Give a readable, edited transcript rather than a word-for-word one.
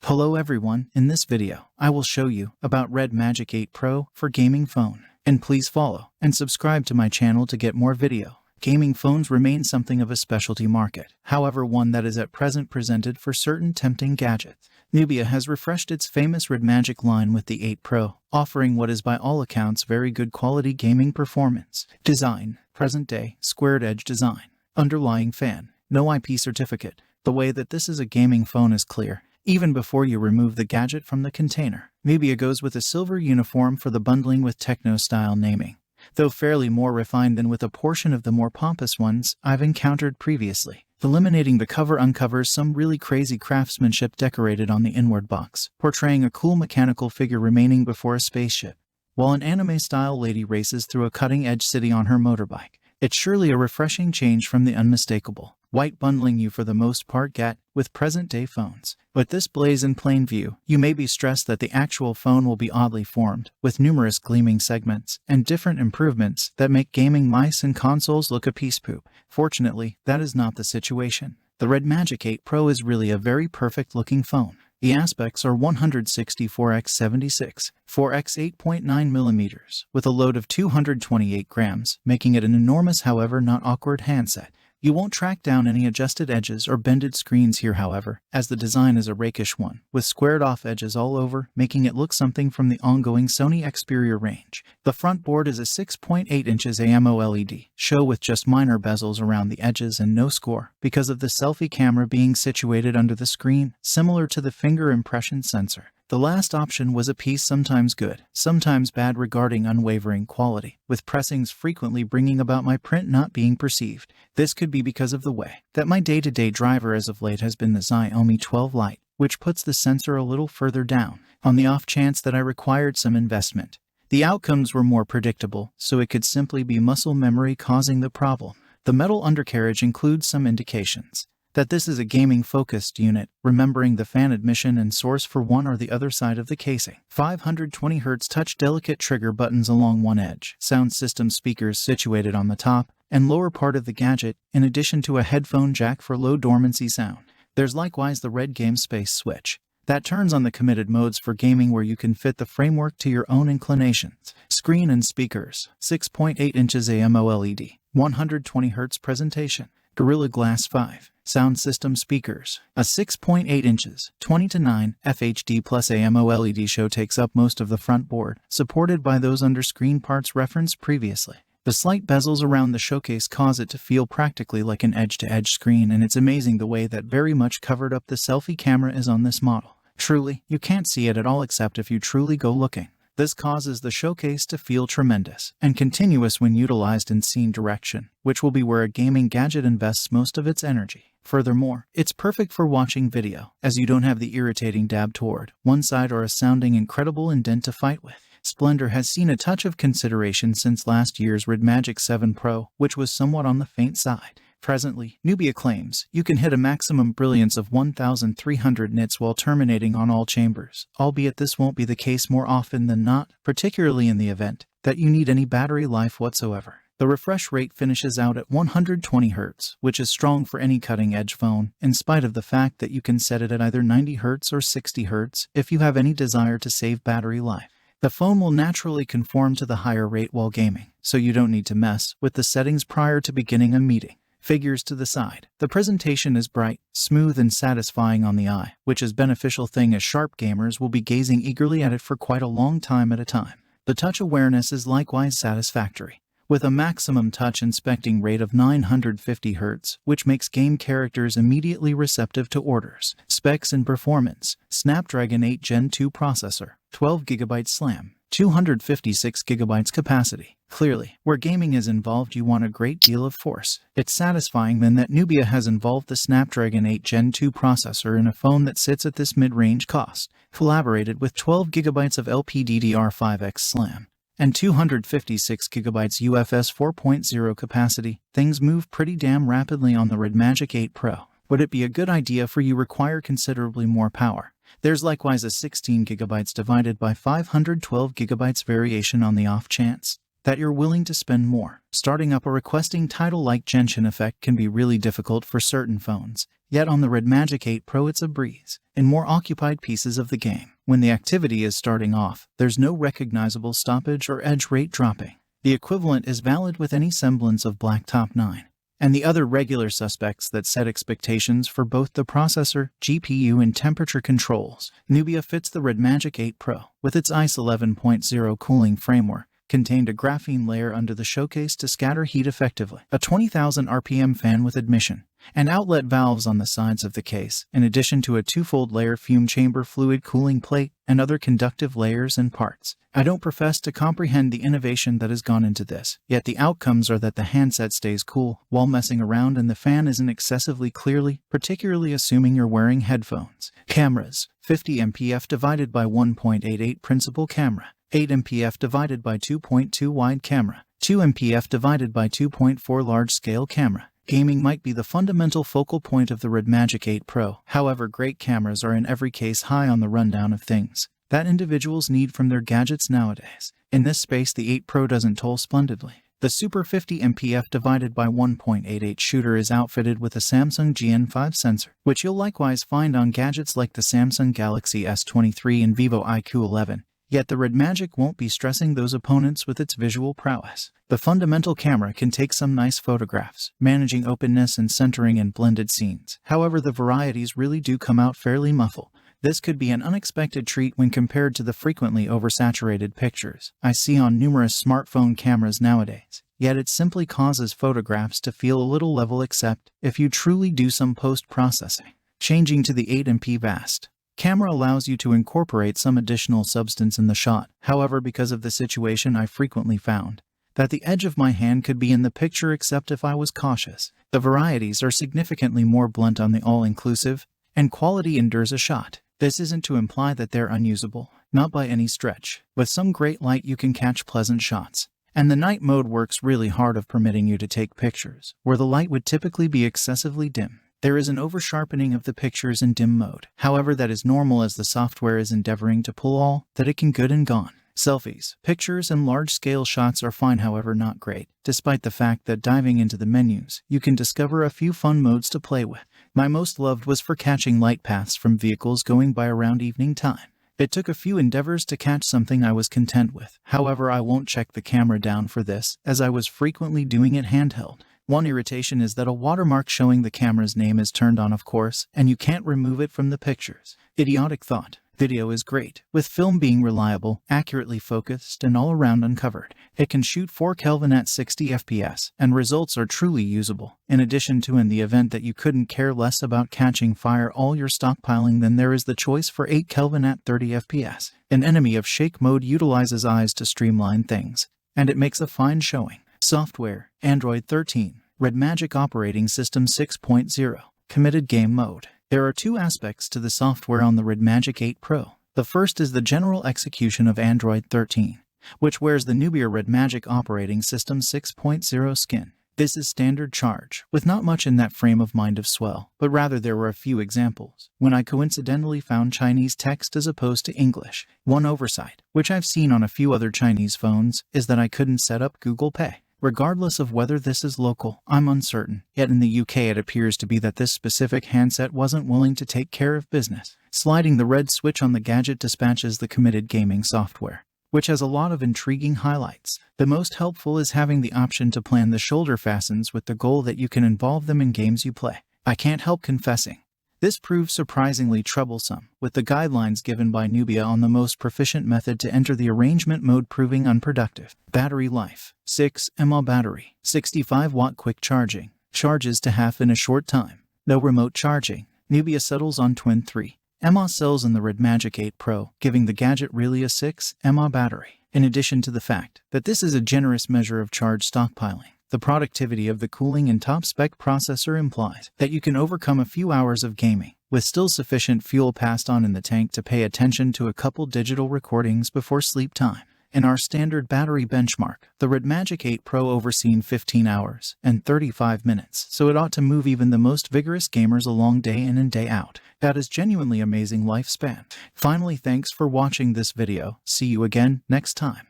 Hello everyone, in this video, I will show you about RedMagic 8 Pro for gaming phone. And please follow and subscribe to my channel to get more video. Gaming phones remain something of a specialty market, however one that is at present presented for certain tempting gadgets. Nubia has refreshed its famous RedMagic line with the 8 Pro, offering what is by all accounts very good quality gaming performance. Design, present-day, squared edge design. Underlying fan, no IP certificate. The way that this is a gaming phone is clear, even before you remove the gadget from the container. Nubia goes with a silver uniform for the bundling with techno-style naming, though fairly more refined than with a portion of the more pompous ones I've encountered previously. Eliminating the cover uncovers some really crazy craftsmanship decorated on the inward box, portraying a cool mechanical figure remaining before a spaceship, while an anime-style lady races through a cutting-edge city on her motorbike. It's surely a refreshing change from the unmistakable white bundling you for the most part get with present-day phones. But this blaze in plain view, you may be stressed that the actual phone will be oddly formed, with numerous gleaming segments and different improvements that make gaming mice and consoles look a piece poop. Fortunately, that is not the situation. The RedMagic 8 Pro is really a very perfect-looking phone. The aspects are 164x76, 4x 8.9mm, with a load of 228 grams, making it an enormous however not awkward handset. You won't track down any adjusted edges or bended screens here however, as the design is a rakish one, with squared off edges all over, making it look something from the ongoing Sony Xperia range. The front board is a 6.8 inches AMOLED show with just minor bezels around the edges and no score, because of the selfie camera being situated under the screen, similar to the finger impression sensor. The last option was a piece sometimes good, sometimes bad regarding unwavering quality, with pressings frequently bringing about my print not being perceived. This could be because of the way that my day-to-day driver as of late has been the Xiaomi 12 Lite, which puts the sensor a little further down, on the off chance that I required some investment. The outcomes were more predictable, so it could simply be muscle memory causing the problem. The metal undercarriage includes some indications that this is a gaming-focused unit, remembering the fan admission and source for one or the other side of the casing. 520Hz touch delicate trigger buttons along one edge, sound system speakers situated on the top and lower part of the gadget, in addition to a headphone jack for low dormancy sound. There's likewise the Red Game Space switch that turns on the committed modes for gaming where you can fit the framework to your own inclinations. Screen and speakers, 6.8 inches AMOLED, 120Hz presentation. Gorilla Glass 5. Sound system speakers. A 6.8 inches, 20:9 FHD plus AMOLED show takes up most of the front board, supported by those under-screen parts referenced previously. The slight bezels around the showcase cause it to feel practically like an edge-to-edge screen, and it's amazing the way that very much covered up the selfie camera is on this model. Truly, you can't see it at all except if you truly go looking. This causes the showcase to feel tremendous and continuous when utilized in scene direction, which will be where a gaming gadget invests most of its energy. Furthermore, it's perfect for watching video, as you don't have the irritating dab toward one side or a sounding incredible indent to fight with. Splendor has seen a touch of consideration since last year's RedMagic 7 Pro, which was somewhat on the faint side. Presently, Nubia claims you can hit a maximum brilliance of 1,300 nits while terminating on all chambers, albeit this won't be the case more often than not, particularly in the event that you need any battery life whatsoever. The refresh rate finishes out at 120 Hz, which is strong for any cutting-edge phone, in spite of the fact that you can set it at either 90 Hz or 60 Hz if you have any desire to save battery life. The phone will naturally conform to the higher rate while gaming, so you don't need to mess with the settings prior to beginning a meeting. Figures to the side. The presentation is bright, smooth and satisfying on the eye, which is a beneficial thing as sharp gamers will be gazing eagerly at it for quite a long time at a time. The touch awareness is likewise satisfactory, with a maximum touch inspecting rate of 950 Hz, which makes game characters immediately receptive to orders. Specs and performance. Snapdragon 8 Gen 2 processor, 12GB SLAM, 256GB capacity. Clearly, where gaming is involved you want a great deal of force. It's satisfying then that Nubia has involved the Snapdragon 8 Gen 2 processor in a phone that sits at this mid-range cost, collaborated with 12GB of LPDDR5X SLAM, and 256GB UFS 4.0 capacity. Things move pretty damn rapidly on the RedMagic 8 Pro. Would it be a good idea for you require considerably more power? There's likewise a 16GB divided by 512GB variation on the off chance that you're willing to spend more. Starting up a requesting title like Genshin Effect can be really difficult for certain phones, yet on the RedMagic 8 Pro it's a breeze. In more occupied pieces of the game, when the activity is starting off, there's no recognizable stoppage or edge rate dropping. The equivalent is valid with any semblance of Blacktop 9. And the other regular suspects that set expectations for both the processor, GPU, and temperature controls. Nubia fits the RedMagic 8 Pro, with its ICE 11.0 cooling framework, contained a graphene layer under the showcase to scatter heat effectively, a 20,000 RPM fan with admission, and outlet valves on the sides of the case, in addition to a twofold layer fume chamber fluid cooling plate and other conductive layers and parts. I don't profess to comprehend the innovation that has gone into this, yet the outcomes are that the handset stays cool while messing around and the fan isn't excessively clearly, particularly assuming you're wearing headphones. Cameras: 50 MPF divided by 1.88 principal camera, 8 MPF divided by 2.2 wide camera, 2 MPF divided by 2.4 large-scale camera. Gaming might be the fundamental focal point of the RedMagic 8 Pro. However, great cameras are in every case high on the rundown of things that individuals need from their gadgets nowadays. In this space, the 8 Pro doesn't toll splendidly. The Super 50 MPF divided by 1.88 shooter is outfitted with a Samsung GN5 sensor, which you'll likewise find on gadgets like the Samsung Galaxy S23 and Vivo iQ11. Yet the RedMagic won't be stressing those opponents with its visual prowess. The fundamental camera can take some nice photographs, managing openness and centering in blended scenes. However, the varieties really do come out fairly muffled. This could be an unexpected treat when compared to the frequently oversaturated pictures I see on numerous smartphone cameras nowadays. Yet it simply causes photographs to feel a little level except if you truly do some post-processing. Changing to the 8MP Vast camera allows you to incorporate some additional substance in the shot. However, because of the situation, I frequently found that the edge of my hand could be in the picture except if I was cautious. The varieties are significantly more blunt on the all-inclusive, and quality endures a shot. This isn't to imply that they're unusable, not by any stretch. With some great light you can catch pleasant shots. And the night mode works really hard of permitting you to take pictures where the light would typically be excessively dim. There is an over-sharpening of the pictures in dim mode. However, that is normal as the software is endeavoring to pull all that it can good and gone. Selfies, pictures, and large-scale shots are fine, however not great, despite the fact that diving into the menus, you can discover a few fun modes to play with. My most loved was for catching light paths from vehicles going by around evening time. It took a few endeavors to catch something I was content with. However, I won't check the camera down for this, as I was frequently doing it handheld. One irritation is that a watermark showing the camera's name is turned on, of course, and you can't remove it from the pictures. Idiotic thought. Video is great, with film being reliable, accurately focused, and all around uncovered. It can shoot 4 Kelvin at 60 FPS, and results are truly usable. In addition to, in the event that you couldn't care less about catching fire all your stockpiling, then there is the choice for 8 Kelvin at 30 FPS. An enemy of shake mode utilizes eyes to streamline things, and it makes a fine showing. Software: Android 13, RedMagic Operating System 6.0, Committed Game Mode. There are two aspects to the software on the RedMagic 8 Pro. The first is the general execution of Android 13, which wears the Nubia RedMagic Operating System 6.0 skin. This is standard charge, with not much in that frame of mind of swell, but rather there were a few examples when I coincidentally found Chinese text as opposed to English. One oversight, which I've seen on a few other Chinese phones, is that I couldn't set up Google Pay. Regardless of whether this is local, I'm uncertain. Yet in the UK it appears to be that this specific handset wasn't willing to take care of business. Sliding the red switch on the gadget dispatches the committed gaming software, which has a lot of intriguing highlights. The most helpful is having the option to plan the shoulder fastens with the goal that you can involve them in games you play. I can't help confessing, this proved surprisingly troublesome, with the guidelines given by Nubia on the most proficient method to enter the arrangement mode proving unproductive. Battery life: 6 mAh battery, 65 watt quick charging, charges to half in a short time. No remote charging. Nubia settles on twin 3 mAh cells in the RedMagic 8 Pro, giving the gadget really a 6 mAh battery. In addition to the fact that this is a generous measure of charge stockpiling, the productivity of the cooling and top-spec processor implies that you can overcome a few hours of gaming, with still sufficient fuel passed on in the tank to pay attention to a couple digital recordings before sleep time. In our standard battery benchmark, the RedMagic 8 Pro overseen 15 hours and 35 minutes, so it ought to move even the most vigorous gamers along day in and day out. That is genuinely amazing lifespan. Finally, thanks for watching this video. See you again next time.